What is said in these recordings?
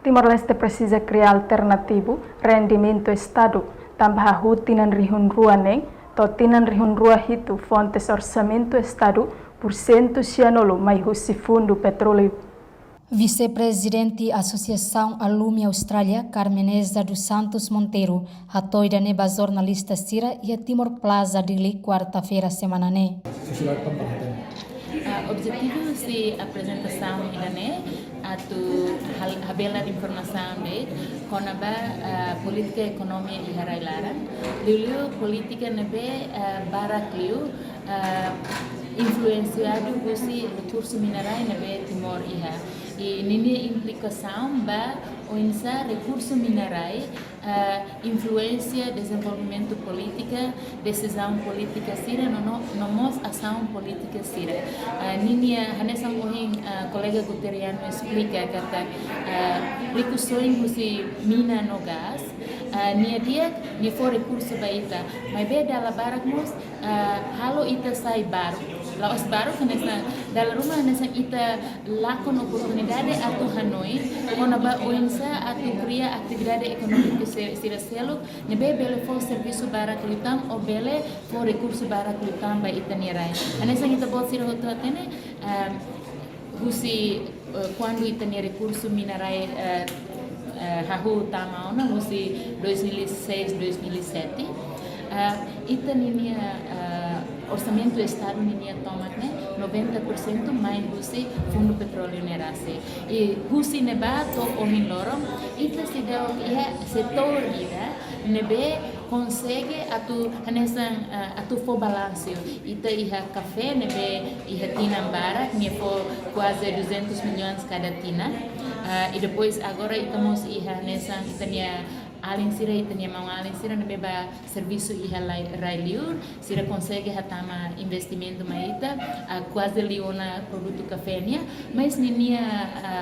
Timor-Leste precisa criar alternativo, rendimento Estado, tambah tinan rihun ruaneng, to tinan rihun rua hitu fontes orçamento Estado, por cento cianolo mai husi fundo petróleo. Vice-presidente Associação Alume Austrália, Carmeneza dos Santos Monteiro, hatoida neba jornalista Sira e a Timor Plaza Dili quarta-feira semana né. Objetivo se apresentação né, atu habela informação de konaba política economia e harailara liu política nebe barakliu influenciado kusi recurso mineral nebe Timor iha e nini implicação ba oinsa recurso mineral influência desenvolvimento política decisão política sira no mos ação política sira nini hanesang ohin colega Guteriano explica kata recursões kusi mina no gas nia dia ni for recurso baita mas be dala barakmos halo ita sai baru laos baru kanesa dalam rumah kanesa ita lakon oportunidade atu Hanoi kona ba oinsa atu kria atividade ekonomika sira selo nebe bele for serviço barak lutam o bele for recurso barak lutam ba ita nirai kanesa kita bot sira hotu atene husi quando ita ni recurso minerai hahu tamauna husi 2006 2007 ita ni orçamento do Estado minha toma 90% mais Rússia fundo petróleo nerase e Rússia neba to omin loro ita se deu setor ida nebe consegue atu for balanço ita iha café nebe iha tina bara que for quase 200 milhões cada tina e depois agora estamos iha nessa itania além sira itania mau além sira nebe ba serviço iha railiur sira consegue hatama investimento maita quase liona produto café nia mas ninia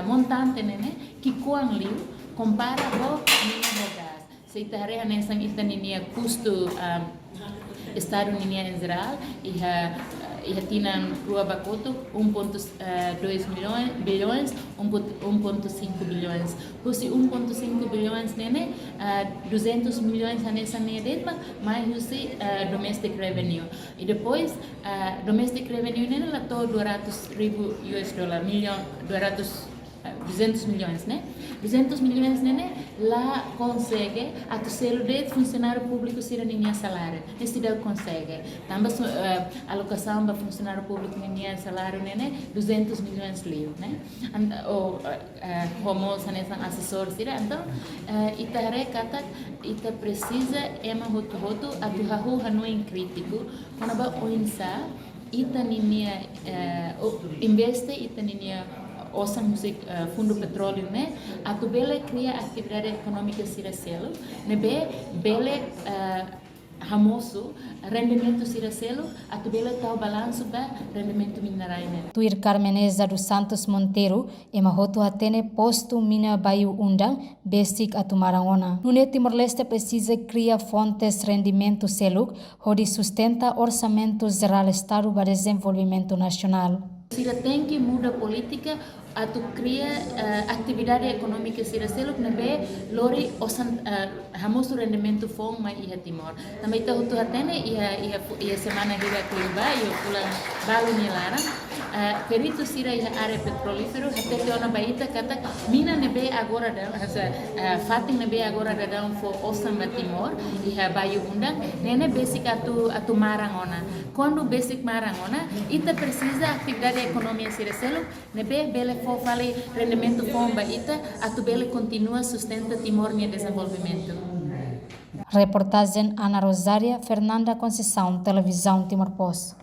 montante nene que coan liu compara com ninia gas se itare nessa itania custo Estado ninia em geral iha tinan rua bakoto 1.2 bilhões 1.5 bilhões husi 1.5 bilhões nene 200 milhões nessa nedetma mais husi domestic revenue e depois domestic revenue nene lá to 200,000 US dollar milhão 200 milhões, né? 200 milhões, né? Lá consegue a terceiro de funcionário público ser ninha salário. Esse deu consegue. Também alocação para funcionário público ninha salário, né? 200 milhões livre, né? Ou homos nessa assessor ser então ita recata ita precisa ema hotu atu hahu Hanoi crítico quando ba oinsa ita ninha investe ita ninha osam musik fundo petróleo né atu bele cria atividade econômica siracelo nebe bele hamoso rendimento siracelo atu bele tal balanço ba rendimento mineral né Tuir Carmeneza dos Santos Monteiro emahoto atene posto mina bayu undang basic atu marangona nune Timor-Leste precisa criar fontes rendimento seluk hodi sustenta orçamento geral Estado para desenvolvimento nacional. Sira tem que mudar política atu cria atividade econômica sira seluk nebe lori osan hamosu rendimento fong mai iha Timor também ta hutu hatene iha semana hira kuiba yo pula balu nilara perito sira iha área petrolífero hatete ona baita kata mina nebe agora da fating nebe agora da for osan ba Timor iha bayu undang nene basic atu marangona quando basic marangona ita precisa atividade econômica sira seluk nebe bele for fale rendimento bomba ita atu bele continua sustenta Timor nia desenvolvimento. Reportagem Ana Rosária, Fernanda Conceição, Televisão Timor Post.